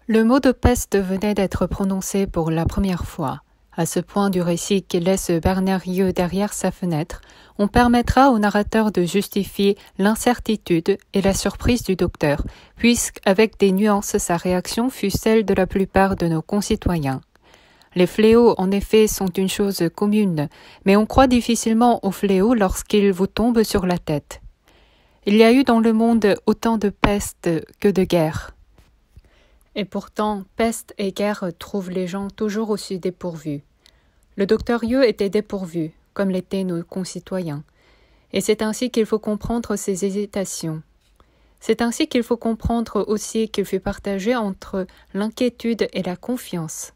Le mot de peste venait d'être prononcé pour la première fois. À ce point du récit qu'il laisse Bernard Rieu derrière sa fenêtre, on permettra au narrateur de justifier l'incertitude et la surprise du docteur, puisqu'avec des nuances sa réaction fut celle de la plupart de nos concitoyens. Les fléaux, en effet, sont une chose commune, mais on croit difficilement aux fléaux lorsqu'ils vous tombent sur la tête. Il y a eu dans le monde autant de pestes que de guerres. Et pourtant, peste et guerre trouvent les gens toujours aussi dépourvus. Le docteur Rieu était dépourvu, comme l'étaient nos concitoyens. Et c'est ainsi qu'il faut comprendre ses hésitations. C'est ainsi qu'il faut comprendre aussi qu'il fut partagé entre l'inquiétude et la confiance.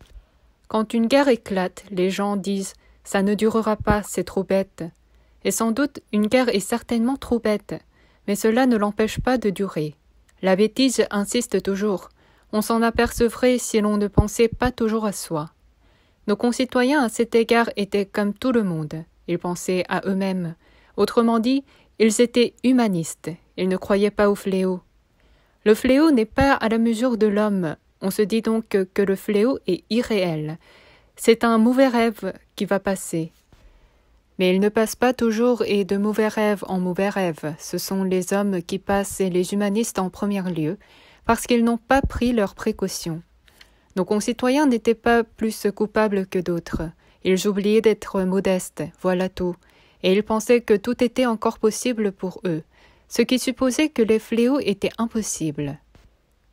Quand une guerre éclate, les gens disent « ça ne durera pas, c'est trop bête ». Et sans doute, une guerre est certainement trop bête, mais cela ne l'empêche pas de durer. La bêtise insiste toujours. On s'en apercevrait si l'on ne pensait pas toujours à soi. Nos concitoyens à cet égard étaient comme tout le monde. Ils pensaient à eux-mêmes. Autrement dit, ils étaient humanistes. Ils ne croyaient pas au fléau. Le fléau n'est pas à la mesure de l'homme. On se dit donc que le fléau est irréel. C'est un mauvais rêve qui va passer. Mais il ne passe pas toujours et de mauvais rêves en mauvais rêves. Ce sont les hommes qui passent et les humanistes en premier lieu, parce qu'ils n'ont pas pris leurs précautions. Nos concitoyens n'étaient pas plus coupables que d'autres. Ils oubliaient d'être modestes, voilà tout, et ils pensaient que tout était encore possible pour eux, ce qui supposait que les fléaux étaient impossibles.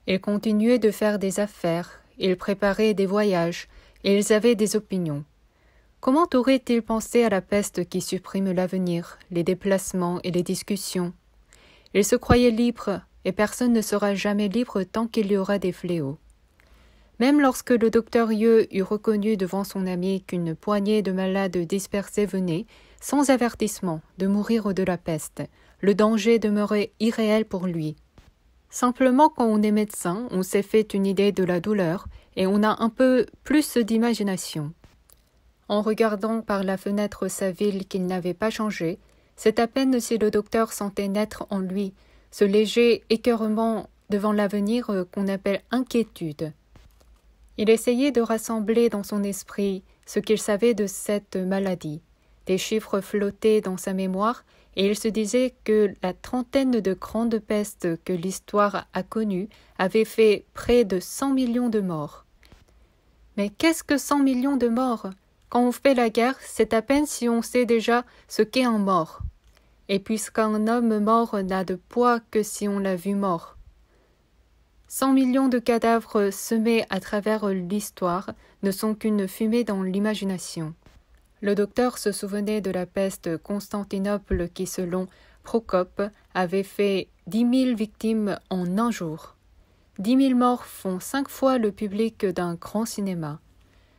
Ils continuaient de faire des affaires, ils préparaient des voyages, et ils avaient des opinions. Comment auraient-ils pensé à la peste qui supprime l'avenir, les déplacements et les discussions? Ils se croyaient libres, et personne ne sera jamais libre tant qu'il y aura des fléaux. Même lorsque le docteur Rieu eut reconnu devant son ami qu'une poignée de malades dispersés venaient, sans avertissement, de mourir de la peste, le danger demeurait irréel pour lui. Simplement, quand on est médecin, on s'est fait une idée de la douleur et on a un peu plus d'imagination. En regardant par la fenêtre sa ville qu'il n'avait pas changée, c'est à peine si le docteur sentait naître en lui ce léger écœurement devant l'avenir qu'on appelle inquiétude. Il essayait de rassembler dans son esprit ce qu'il savait de cette maladie. Des chiffres flottaient dans sa mémoire et il se disait que la trentaine de grandes pestes que l'histoire a connues avait fait près de 100 millions de morts. Mais qu'est-ce que 100 millions de morts? Quand on fait la guerre, c'est à peine si on sait déjà ce qu'est un mort. Et puisqu'un homme mort n'a de poids que si on l'a vu mort. 100 millions de cadavres semés à travers l'histoire ne sont qu'une fumée dans l'imagination. Le docteur se souvenait de la peste Constantinople qui, selon Procope, avait fait 10 000 victimes en un jour. 10 000 morts font 5 fois le public d'un grand cinéma.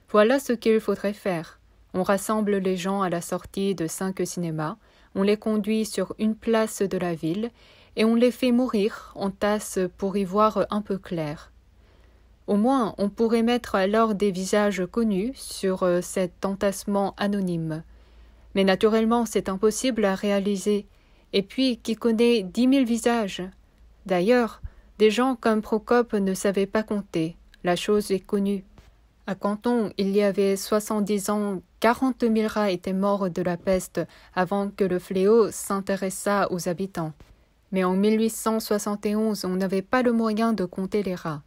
Voilà ce qu'il faudrait faire. On rassemble les gens à la sortie de 5 cinémas, on les conduit sur une place de la ville et on les fait mourir en tasse pour y voir un peu clair. Au moins, on pourrait mettre alors des visages connus sur cet entassement anonyme. Mais naturellement, c'est impossible à réaliser. Et puis, qui connaît 10 000 visages? D'ailleurs, des gens comme Procope ne savaient pas compter. La chose est connue. À Canton, il y avait 70 ans, 40 000 rats étaient morts de la peste avant que le fléau s'intéressât aux habitants. Mais en 1871, on n'avait pas le moyen de compter les rats.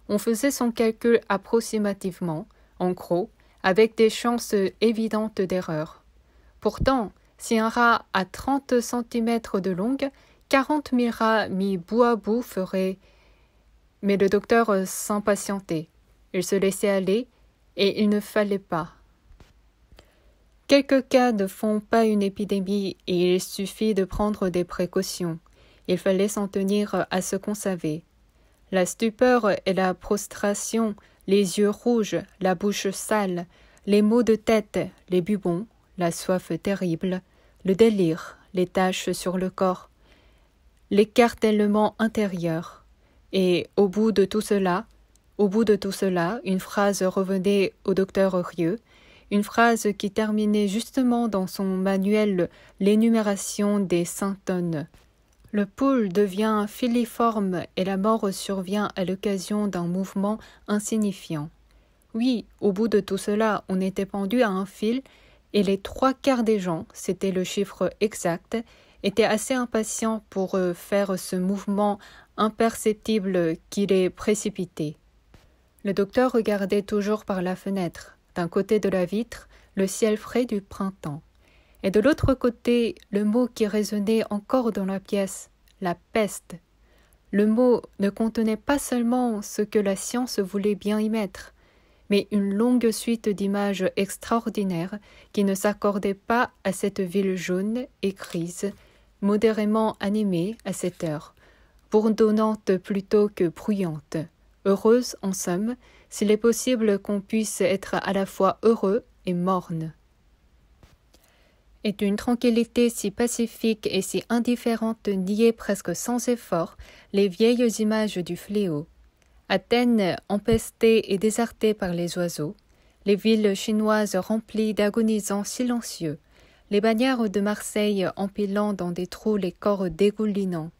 On faisait son calcul approximativement, en gros, avec des chances évidentes d'erreur. Pourtant, si un rat a 30 cm de longue, 40 000 rats mis bout à bout feraient... Mais le docteur s'impatientait. Il se laissait aller, et il ne fallait pas. Quelques cas ne font pas une épidémie, et il suffit de prendre des précautions. Il fallait s'en tenir à ce qu'on savait. La stupeur et la prostration, les yeux rouges, la bouche sale, les maux de tête, les bubons, la soif terrible, le délire, les taches sur le corps, l'écartèlement intérieur. Et au bout de tout cela, une phrase revenait au docteur Rieu, une phrase qui terminait justement dans son manuel l'énumération des symptômes. Le pouls devient filiforme et la mort survient à l'occasion d'un mouvement insignifiant. Oui, au bout de tout cela, on était pendu à un fil et les 3/4 des gens, c'était le chiffre exact, étaient assez impatients pour faire ce mouvement imperceptible qui les précipitait. Le docteur regardait toujours par la fenêtre, d'un côté de la vitre, le ciel frais du printemps, et de l'autre côté, le mot qui résonnait encore dans la pièce, la peste. Le mot ne contenait pas seulement ce que la science voulait bien y mettre, mais une longue suite d'images extraordinaires qui ne s'accordaient pas à cette ville jaune et grise, modérément animée à cette heure, bourdonnante plutôt que bruyante, heureuse en somme, s'il est possible qu'on puisse être à la fois heureux et morne. Et d'une tranquillité si pacifique et si indifférente niait presque sans effort les vieilles images du fléau. Athènes empestée et désertée par les oiseaux, les villes chinoises remplies d'agonisants silencieux, les bannières de Marseille empilant dans des trous les corps dégoulinants,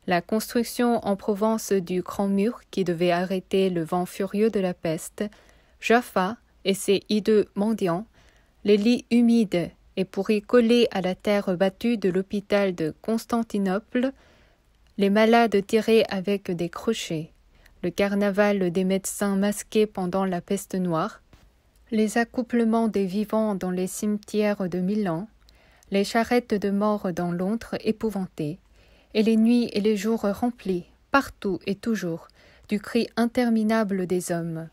la construction en Provence du grand mur qui devait arrêter le vent furieux de la peste, Jaffa et ses hideux mendiants, les lits humides et pourris collés à la terre battue de l'hôpital de Constantinople, les malades tirés avec des crochets, le carnaval des médecins masqués pendant la peste noire, les accouplements des vivants dans les cimetières de Milan, les charrettes de morts dans Londres épouvantées, et les nuits et les jours remplis, partout et toujours, du cri interminable des hommes.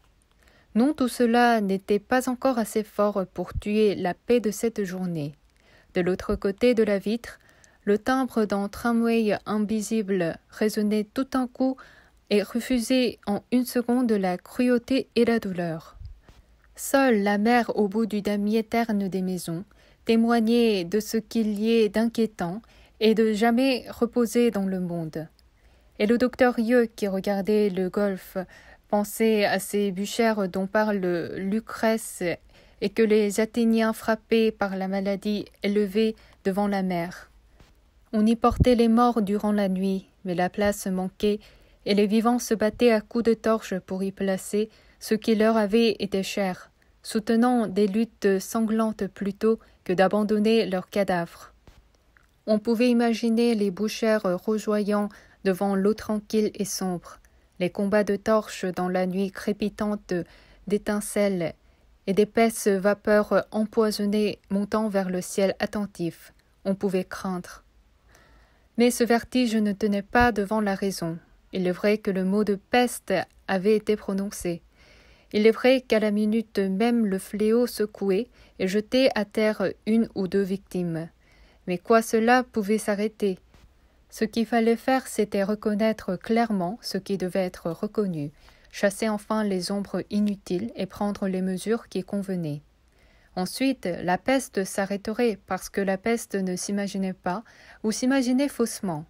Non, tout cela n'était pas encore assez fort pour tuer la paix de cette journée. De l'autre côté de la vitre, le timbre d'un tramway invisible résonnait tout d'un coup et refusait en une seconde la cruauté et la douleur. Seule la mer au bout du damier terne des maisons témoignait de ce qu'il y ait d'inquiétant et de jamais reposer dans le monde. Et le docteur Rieu, qui regardait le golfe, pensait à ces bûchères dont parle Lucrèce et que les Athéniens frappés par la maladie élevaient devant la mer. On y portait les morts durant la nuit, mais la place manquait et les vivants se battaient à coups de torche pour y placer ce qui leur avait été cher, soutenant des luttes sanglantes plutôt que d'abandonner leurs cadavres. On pouvait imaginer les bouchères rougeoyant devant l'eau tranquille et sombre, les combats de torches dans la nuit crépitante d'étincelles et d'épaisses vapeurs empoisonnées montant vers le ciel attentif. On pouvait craindre. Mais ce vertige ne tenait pas devant la raison. Il est vrai que le mot de peste avait été prononcé. Il est vrai qu'à la minute même le fléau secouait et jetait à terre une ou deux victimes. Mais quoi cela pouvait s'arrêter? Ce qu'il fallait faire, c'était reconnaître clairement ce qui devait être reconnu, chasser enfin les ombres inutiles et prendre les mesures qui convenaient. Ensuite, la peste s'arrêterait parce que la peste ne s'imaginait pas ou s'imaginait faussement.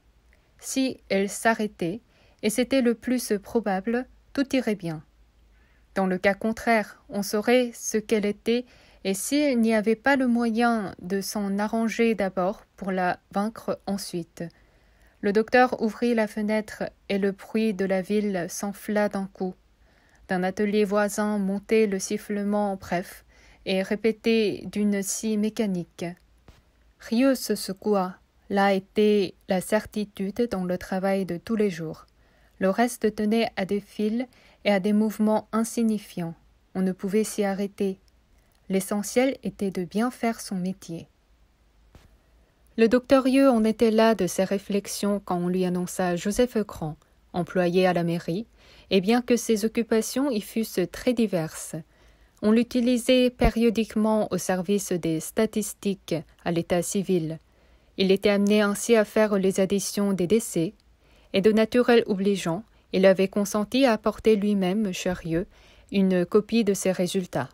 Si elle s'arrêtait, et c'était le plus probable, tout irait bien. Dans le cas contraire, on saurait ce qu'elle était et s'il n'y avait pas le moyen de s'en arranger d'abord pour la vaincre ensuite. Le docteur ouvrit la fenêtre et le bruit de la ville s'enfla d'un coup. D'un atelier voisin montait le sifflement bref et répété d'une scie mécanique. Rieux se secoua. Là était la certitude dans le travail de tous les jours. Le reste tenait à des fils et à des mouvements insignifiants. On ne pouvait s'y arrêter. L'essentiel était de bien faire son métier. Le docteur Rieu en était là de ses réflexions quand on lui annonça Joseph Grand, employé à la mairie, et bien que ses occupations y fussent très diverses, on l'utilisait périodiquement au service des statistiques à l'état civil. Il était amené ainsi à faire les additions des décès, et de naturel obligeant, il avait consenti à apporter lui-même, chez Rieu, une copie de ses résultats.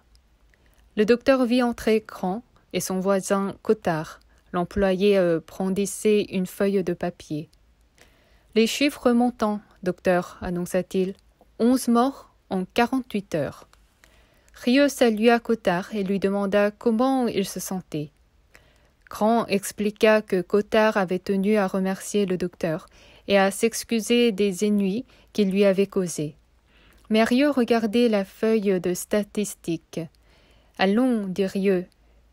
Le docteur vit entrer Grand et son voisin Cottard. L'employé brandissait une feuille de papier. « Les chiffres montants, docteur, annonça-t-il. 11 morts en 48 heures. » Rieu salua Cottard et lui demanda comment il se sentait. Grand expliqua que Cottard avait tenu à remercier le docteur et à s'excuser des ennuis qu'il lui avait causés. Mais Rieux regardait la feuille de statistiques. « Allons, dit Rieux,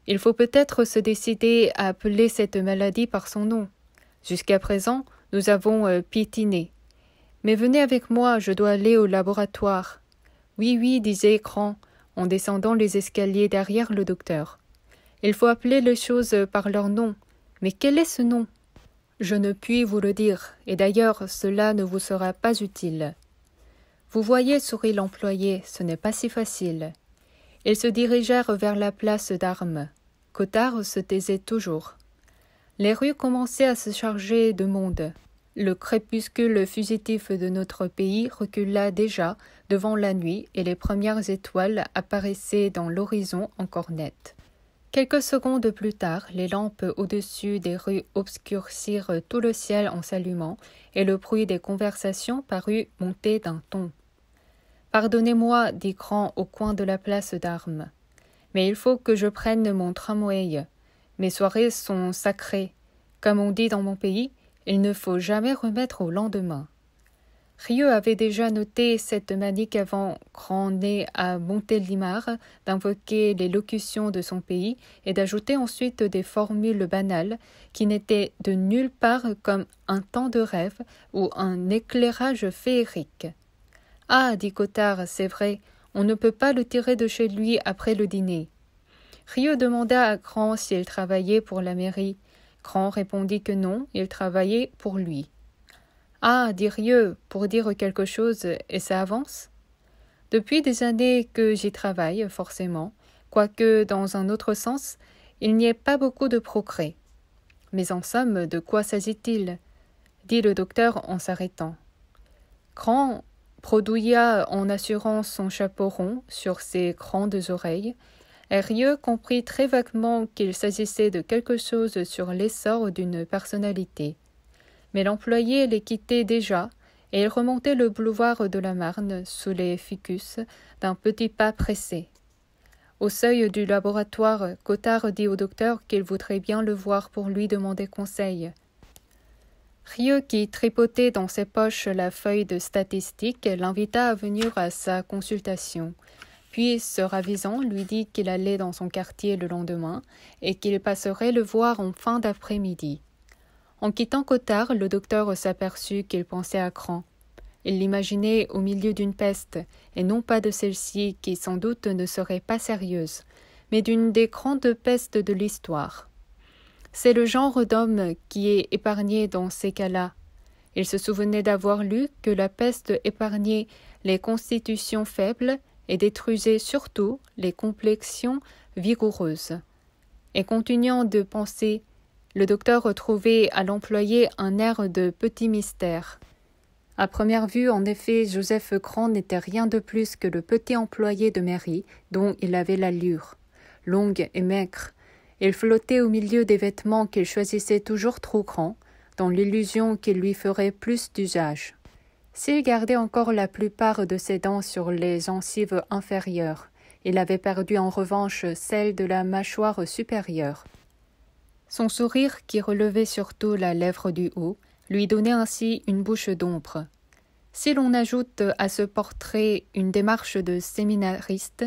il faut peut-être se décider à appeler cette maladie par son nom. Jusqu'à présent, nous avons piétiné. Mais venez avec moi, je dois aller au laboratoire. »« Oui, oui, disait Grand, en descendant les escaliers derrière le docteur. Il faut appeler les choses par leur nom. Mais quel est ce nom ? Je ne puis vous le dire, et d'ailleurs cela ne vous sera pas utile. Vous voyez, sourit l'employé, ce n'est pas si facile. Ils se dirigèrent vers la place d'Armes. Cottard se taisait toujours. Les rues commençaient à se charger de monde. Le crépuscule fugitif de notre pays recula déjà devant la nuit et les premières étoiles apparaissaient dans l'horizon encore nettes. Quelques secondes plus tard, les lampes au-dessus des rues obscurcirent tout le ciel en s'allumant et le bruit des conversations parut monter d'un ton. « Pardonnez-moi, dit Grand au coin de la place d'Armes, mais il faut que je prenne mon tramway. Mes soirées sont sacrées. Comme on dit dans mon pays, il ne faut jamais remettre au lendemain. » Rieux avait déjà noté cette manique avant Grand né à Montélimar d'invoquer les locutions de son pays et d'ajouter ensuite des formules banales qui n'étaient de nulle part comme un temps de rêve ou un éclairage féerique. « Ah, dit Cottard, c'est vrai, on ne peut pas le tirer de chez lui après le dîner. » Rieux demanda à Grand s'il travaillait pour la mairie. Grand répondit que non, il travaillait pour lui. « Ah, dit Rieux, pour dire quelque chose, et ça avance ?»« Depuis des années que j'y travaille, forcément, quoique dans un autre sens, il n'y ait pas beaucoup de progrès. »« Mais en somme, de quoi s'agit-il » dit le docteur en s'arrêtant. Grand bredouilla en assurant son chapeau rond sur ses grandes oreilles, et Rieux comprit très vaguement qu'il s'agissait de quelque chose sur l'essor d'une personnalité. Mais l'employé les quittait déjà, et il remontait le boulevard de la Marne sous les ficus d'un petit pas pressé. Au seuil du laboratoire, Cottard dit au docteur qu'il voudrait bien le voir pour lui demander conseil. Rieux, qui tripotait dans ses poches la feuille de statistique, l'invita à venir à sa consultation. Puis, se ravisant, lui dit qu'il allait dans son quartier le lendemain et qu'il passerait le voir en fin d'après-midi. En quittant Cottard, le docteur s'aperçut qu'il pensait à Grand. Il l'imaginait au milieu d'une peste, et non pas de celle-ci qui sans doute ne serait pas sérieuse, mais d'une des grandes pestes de l'histoire. C'est le genre d'homme qui est épargné dans ces cas-là. Il se souvenait d'avoir lu que la peste épargnait les constitutions faibles et détruisait surtout les complexions vigoureuses. Et continuant de penser, le docteur retrouvait à l'employé un air de petit mystère. À première vue, en effet, Joseph Grand n'était rien de plus que le petit employé de mairie dont il avait l'allure. Longue et maigre, il flottait au milieu des vêtements qu'il choisissait toujours trop grands, dans l'illusion qu'il lui ferait plus d'usage. S'il gardait encore la plupart de ses dents sur les gencives inférieures, il avait perdu en revanche celle de la mâchoire supérieure. Son sourire, qui relevait surtout la lèvre du haut, lui donnait ainsi une bouche d'ombre. Si l'on ajoute à ce portrait une démarche de séminariste,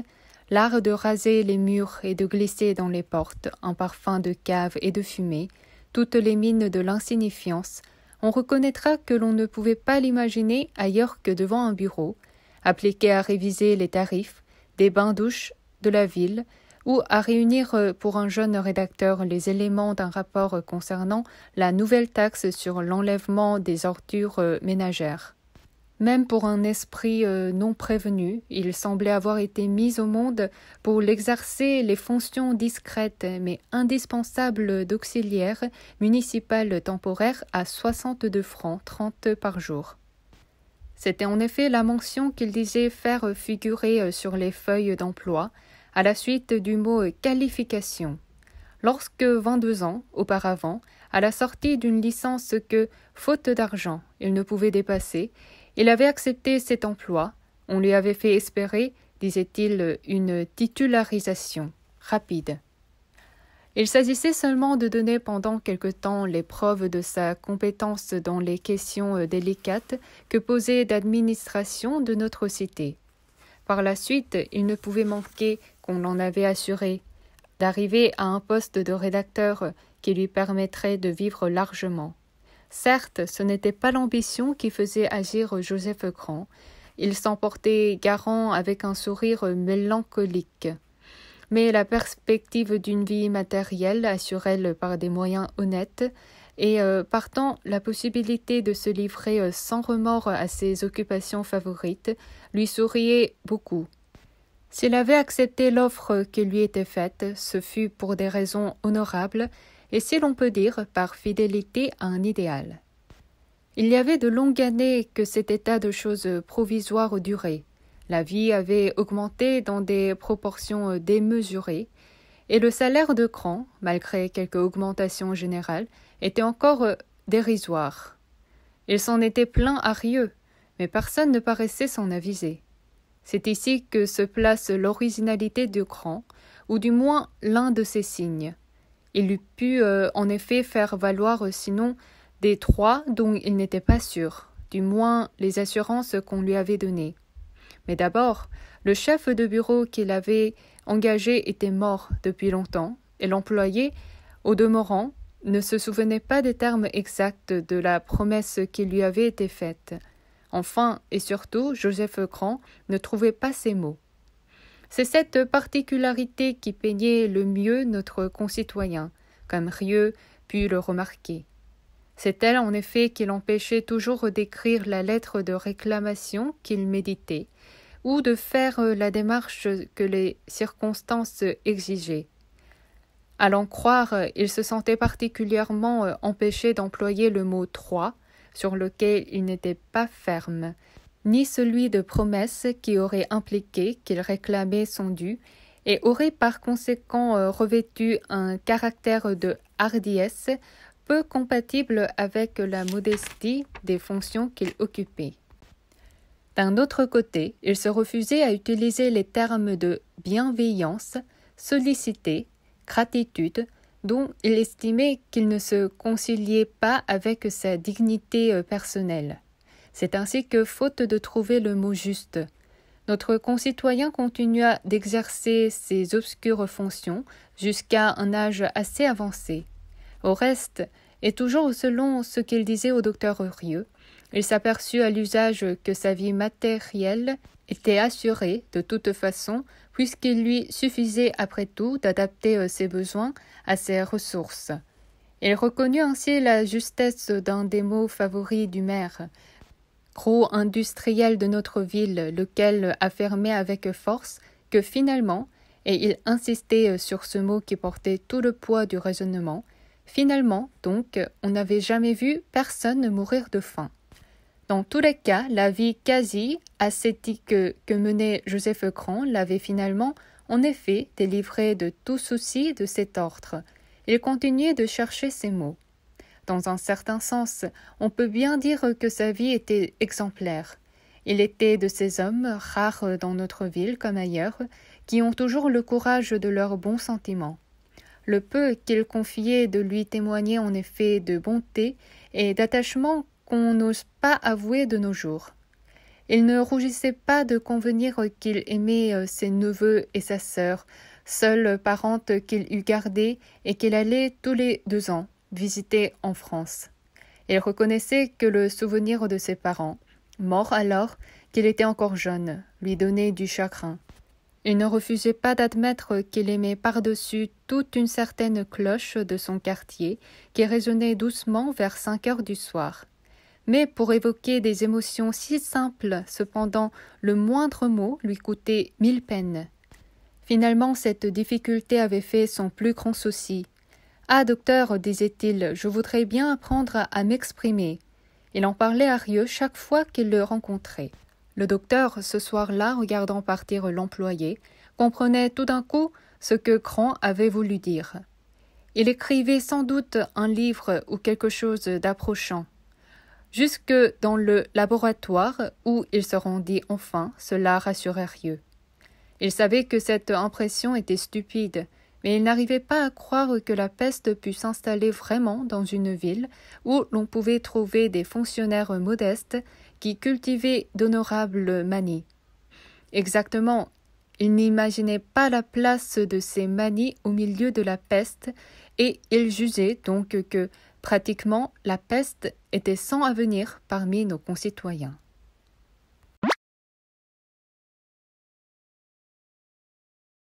l'art de raser les murs et de glisser dans les portes un parfum de cave et de fumée, toutes les mines de l'insignifiance, on reconnaîtra que l'on ne pouvait pas l'imaginer ailleurs que devant un bureau, appliqué à réviser les tarifs des bains-douches de la ville, ou à réunir pour un jeune rédacteur les éléments d'un rapport concernant la nouvelle taxe sur l'enlèvement des ordures ménagères. Même pour un esprit non prévenu, il semblait avoir été mis au monde pour l'exercer les fonctions discrètes mais indispensables d'auxiliaire municipal temporaire à 62 francs 30 par jour. C'était en effet la mention qu'il disait faire figurer sur les feuilles d'emploi, à la suite du mot « qualification ». Lorsque, 22 ans auparavant, à la sortie d'une licence que, faute d'argent, il ne pouvait dépasser, il avait accepté cet emploi, on lui avait fait espérer, disait-il, une titularisation rapide. Il s'agissait seulement de donner pendant quelque temps les preuves de sa compétence dans les questions délicates que posait l'administration de notre cité. Par la suite, il ne pouvait manquer, qu'on l'en avait assuré, d'arriver à un poste de rédacteur qui lui permettrait de vivre largement. Certes, ce n'était pas l'ambition qui faisait agir Joseph Grand. Il s'en portait garant avec un sourire mélancolique. Mais la perspective d'une vie matérielle assurée par des moyens honnêtes et partant la possibilité de se livrer sans remords à ses occupations favorites lui souriait beaucoup. S'il avait accepté l'offre qui lui était faite, ce fut pour des raisons honorables et, si l'on peut dire, par fidélité à un idéal. Il y avait de longues années que cet état de choses provisoire durait. La vie avait augmenté dans des proportions démesurées, et le salaire de Grand, malgré quelques augmentations générales, était encore dérisoire. Il s'en était plaint à Rieux, mais personne ne paraissait s'en aviser. C'est ici que se place l'originalité de Grand, ou du moins l'un de ses signes. Il eût pu en effet faire valoir sinon des trois dont il n'était pas sûr, du moins les assurances qu'on lui avait données. Mais d'abord, le chef de bureau qu'il avait engagé était mort depuis longtemps, et l'employé, au demeurant, ne se souvenait pas des termes exacts de la promesse qui lui avait été faite. Enfin, et surtout, Joseph Grand ne trouvait pas ses mots. C'est cette particularité qui peignait le mieux notre concitoyen, comme Rieux put le remarquer. C'est elle, en effet, qui l'empêchait toujours d'écrire la lettre de réclamation qu'il méditait, ou de faire la démarche que les circonstances exigeaient. À l'en croire, il se sentait particulièrement empêché d'employer le mot « trois », sur lequel il n'était pas ferme, ni celui de promesse qui aurait impliqué qu'il réclamait son dû, et aurait par conséquent revêtu un caractère de hardiesse peu compatible avec la modestie des fonctions qu'il occupait. D'un autre côté, il se refusait à utiliser les termes de bienveillance, sollicité, gratitude, dont il estimait qu'ils ne se conciliaient pas avec sa dignité personnelle. C'est ainsi que, faute de trouver le mot juste, notre concitoyen continua d'exercer ces obscures fonctions jusqu'à un âge assez avancé. Au reste, et toujours selon ce qu'il disait au docteur Rieux, il s'aperçut à l'usage que sa vie matérielle était assurée de toute façon, puisqu'il lui suffisait après tout d'adapter ses besoins à ses ressources. Il reconnut ainsi la justesse d'un des mots favoris du maire, gros industriel de notre ville, lequel affirmait avec force que finalement, et il insistait sur ce mot qui portait tout le poids du raisonnement, finalement, donc, on n'avait jamais vu personne mourir de faim. Dans tous les cas, la vie quasi ascétique que menait Joseph Grand l'avait finalement, en effet, délivré de tout souci de cet ordre. Il continuait de chercher ses mots. Dans un certain sens, on peut bien dire que sa vie était exemplaire. Il était de ces hommes, rares dans notre ville comme ailleurs, qui ont toujours le courage de leurs bons sentiments. Le peu qu'il confiait de lui témoignait en effet de bonté et d'attachement qu'on n'ose pas avouer de nos jours. Il ne rougissait pas de convenir qu'il aimait ses neveux et sa sœur, seule parente qu'il eût gardée et qu'il allait tous les 2 ans visiter en France. Il reconnaissait que le souvenir de ses parents, morts alors qu'il était encore jeune, lui donnait du chagrin. Il ne refusait pas d'admettre qu'il aimait par-dessus toute une certaine cloche de son quartier qui résonnait doucement vers 5 heures du soir. Mais pour évoquer des émotions si simples, cependant, le moindre mot lui coûtait 1000 peines. Finalement, cette difficulté avait fait son plus grand souci. « Ah, docteur, disait-il, je voudrais bien apprendre à m'exprimer. » Il en parlait à Rieux chaque fois qu'il le rencontrait. Le docteur, ce soir-là, regardant partir l'employé, comprenait tout d'un coup ce que Grand avait voulu dire. Il écrivait sans doute un livre ou quelque chose d'approchant. Jusque dans le laboratoire où il se rendit enfin, cela rassurait Rieux. Il savait que cette impression était stupide, Mais il n'arrivait pas à croire que la peste pût s'installer vraiment dans une ville où l'on pouvait trouver des fonctionnaires modestes qui cultivaient d'honorables manies. Exactement, il n'imaginait pas la place de ces manies au milieu de la peste, et il jugeait donc que, pratiquement, la peste était sans avenir parmi nos concitoyens.